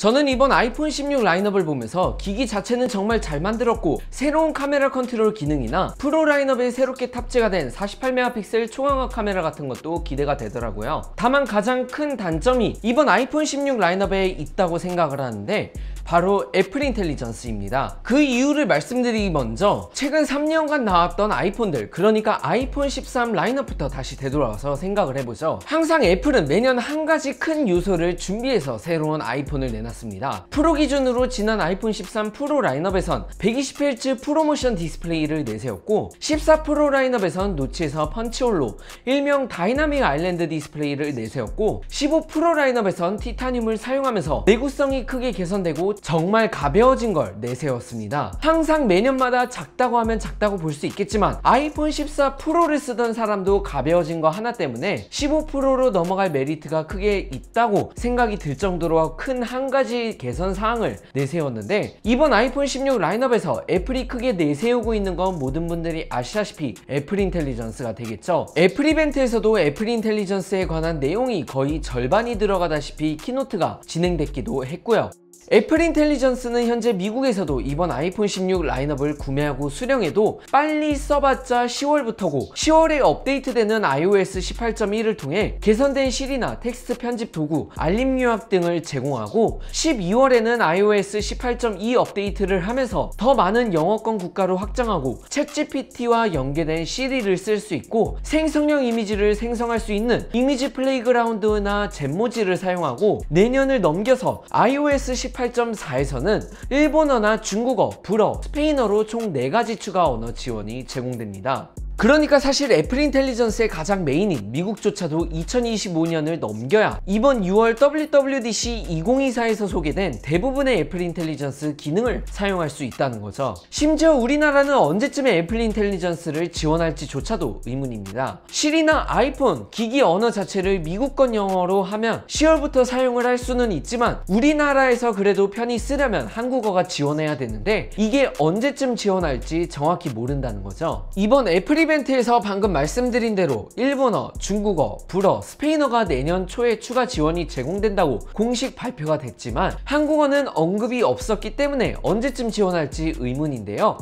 저는 이번 아이폰 16 라인업을 보면서 기기 자체는 정말 잘 만들었고 새로운 카메라 컨트롤 기능이나 프로 라인업에 새롭게 탑재가 된 48메가픽셀 초광학 카메라 같은 것도 기대가 되더라고요. 다만 가장 큰 단점이 이번 아이폰 16 라인업에 있다고 생각을 하는데 바로 애플 인텔리전스입니다. 그 이유를 말씀드리기 먼저 최근 3년간 나왔던 아이폰들, 그러니까 아이폰 13 라인업부터 다시 되돌아와서 생각을 해보죠. 항상 애플은 매년 한 가지 큰 요소를 준비해서 새로운 아이폰을 내놨습니다. 프로 기준으로 지난 아이폰 13 프로 라인업에선 120Hz 프로모션 디스플레이를 내세웠고 14 프로 라인업에선 노치에서 펀치홀로 일명 다이나믹 아일랜드 디스플레이를 내세웠고 15 프로 라인업에선 티타늄을 사용하면서 내구성이 크게 개선되고 정말 가벼워진 걸 내세웠습니다. 항상 매년마다 작다고 하면 작다고 볼 수 있겠지만 아이폰 14 프로를 쓰던 사람도 가벼워진 거 하나 때문에 15 프로로 넘어갈 메리트가 크게 있다고 생각이 들 정도로 큰 한 가지 개선 사항을 내세웠는데, 이번 아이폰 16 라인업에서 애플이 크게 내세우고 있는 건 모든 분들이 아시다시피 애플 인텔리전스가 되겠죠. 애플 이벤트에서도 애플 인텔리전스에 관한 내용이 거의 절반이 들어가다시피 키노트가 진행됐기도 했고요. 애플 인텔리전스는 현재 미국에서도 이번 아이폰 16 라인업을 구매하고 수령해도 빨리 써봤자 10월부터고 10월에 업데이트되는 iOS 18.1을 통해 개선된 실이나 텍스트 편집 도구, 알림 요약 등을 제공하고 12월에는 iOS 18.2 업데이트를 하면서 더 많은 영어권 국가로 확장하고 챗GPT와 연계된 시리를 쓸 수 있고 생성형 이미지를 생성할 수 있는 이미지 플레이그라운드나 젠모지를 사용하고 내년을 넘겨서 iOS 18.4에서는 일본어나 중국어, 불어, 스페인어로 총 4가지 추가 언어 지원이 제공됩니다. 그러니까 사실 애플 인텔리전스의 가장 메인인 미국조차도 2025년을 넘겨야 이번 6월 WWDC 2024에서 소개된 대부분의 애플 인텔리전스 기능을 사용할 수 있다는 거죠. 심지어 우리나라는 언제쯤에 애플 인텔리전스를 지원할지 조차도 의문입니다. 실이나 아이폰, 기기 언어 자체를 미국권 영어로 하면 10월부터 사용을 할 수는 있지만 우리나라에서 그래도 편히 쓰려면 한국어가 지원해야 되는데 이게 언제쯤 지원할지 정확히 모른다는 거죠. 이번 애플 이벤트에서 방금 말씀드린 대로 일본어, 중국어, 불어, 스페인어가 내년 초에 추가 지원이 제공된다고 공식 발표가 됐지만 한국어는 언급이 없었기 때문에 언제쯤 지원할지 의문인데요.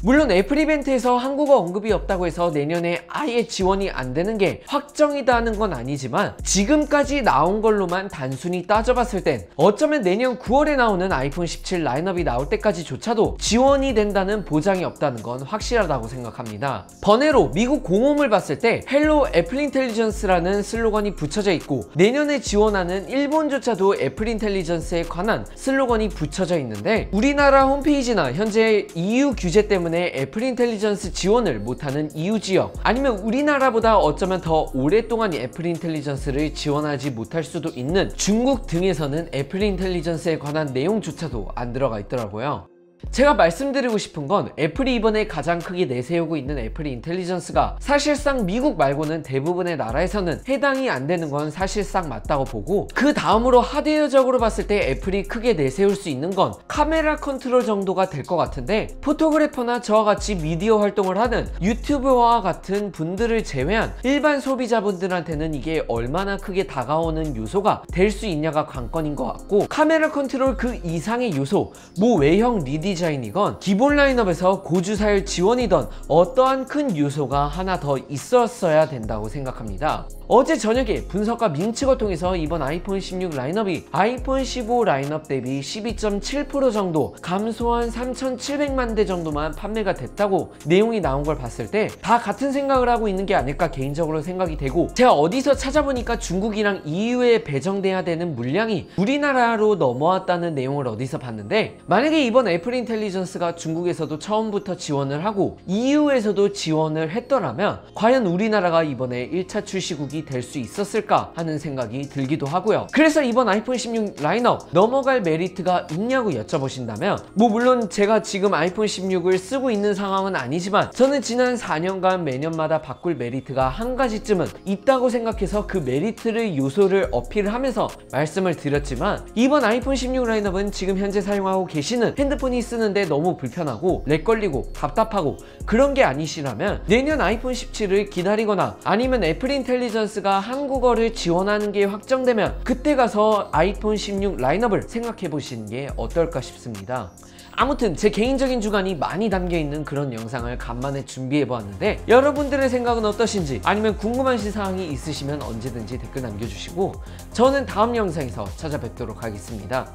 물론 애플 이벤트에서 한국어 언급이 없다고 해서 내년에 아예 지원이 안 되는 게 확정이다는 건 아니지만 지금까지 나온 걸로만 단순히 따져봤을 땐 어쩌면 내년 9월에 나오는 아이폰 17 라인업이 나올 때까지조차도 지원이 된다는 보장이 없다는 건 확실하다고 생각합니다. 번외로 미국 공홈을 봤을 때 헬로 애플 인텔리전스라는 슬로건이 붙여져 있고 내년에 지원하는 일본조차도 애플 인텔리전스에 관한 슬로건이 붙여져 있는데 우리나라 홈페이지나 현재 EU 규제 때문에 애플 인텔리전스 지원을 못하는 EU 지역, 아니면 우리나라보다 어쩌면 더 오랫동안 애플 인텔리전스를 지원하지 못할 수도 있는 중국 등에서는 애플 인텔리전스에 관한 내용조차도 안 들어가 있더라고요. 제가 말씀드리고 싶은 건 애플이 이번에 가장 크게 내세우고 있는 애플 인텔리전스가 사실상 미국 말고는 대부분의 나라에서는 해당이 안 되는 건 사실상 맞다고 보고, 그 다음으로 하드웨어적으로 봤을 때 애플이 크게 내세울 수 있는 건 카메라 컨트롤 정도가 될 것 같은데 포토그래퍼나 저와 같이 미디어 활동을 하는 유튜버와 같은 분들을 제외한 일반 소비자분들한테는 이게 얼마나 크게 다가오는 요소가 될 수 있냐가 관건인 것 같고, 카메라 컨트롤 그 이상의 요소, 뭐 외형 리디자인이건 기본 라인업에서 고주사율 지원이던 어떠한 큰 요소가 하나 더 있었어야 된다고 생각합니다. 어제 저녁에 분석가 밍츠거 통해서 이번 아이폰 16 라인업이 아이폰 15 라인업 대비 12.7% 정도 감소한 3,700만 대 정도만 판매가 됐다고 내용이 나온 걸 봤을 때 다 같은 생각을 하고 있는 게 아닐까 개인적으로 생각이 되고, 제가 어디서 찾아보니까 중국이랑 EU에 배정돼야 되는 물량이 우리나라로 넘어왔다는 내용을 어디서 봤는데, 만약에 이번 애플 인텔리전스가 중국에서도 처음부터 지원을 하고 EU에서도 지원을 했더라면 과연 우리나라가 이번에 1차 출시국이 될 수 있었을까 하는 생각이 들기도 하고요. 그래서 이번 아이폰 16 라인업 넘어갈 메리트가 있냐고 여쭤보신다면, 뭐 물론 제가 지금 아이폰 16을 쓰고 있는 상황은 아니지만 저는 지난 4년간 매년마다 바꿀 메리트가 한 가지쯤은 있다고 생각해서 그 메리트를 요소를 어필하면서 말씀을 드렸지만, 이번 아이폰 16 라인업은 지금 현재 사용하고 계시는 핸드폰이 쓰는데 너무 불편하고 렉 걸리고 답답하고 그런 게 아니시라면 내년 아이폰 17을 기다리거나 아니면 애플 인텔리전스 바이너스가 한국어를 지원하는 게 확정되면 그때 가서 아이폰 16 라인업을 생각해 보시는 게 어떨까 싶습니다. 아무튼 제 개인적인 주관이 많이 담겨있는 그런 영상을 간만에 준비해보았는데 여러분들의 생각은 어떠신지, 아니면 궁금하신 사항이 있으시면 언제든지 댓글 남겨주시고 저는 다음 영상에서 찾아뵙도록 하겠습니다.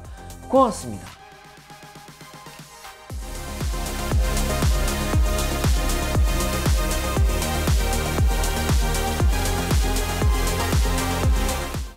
고맙습니다.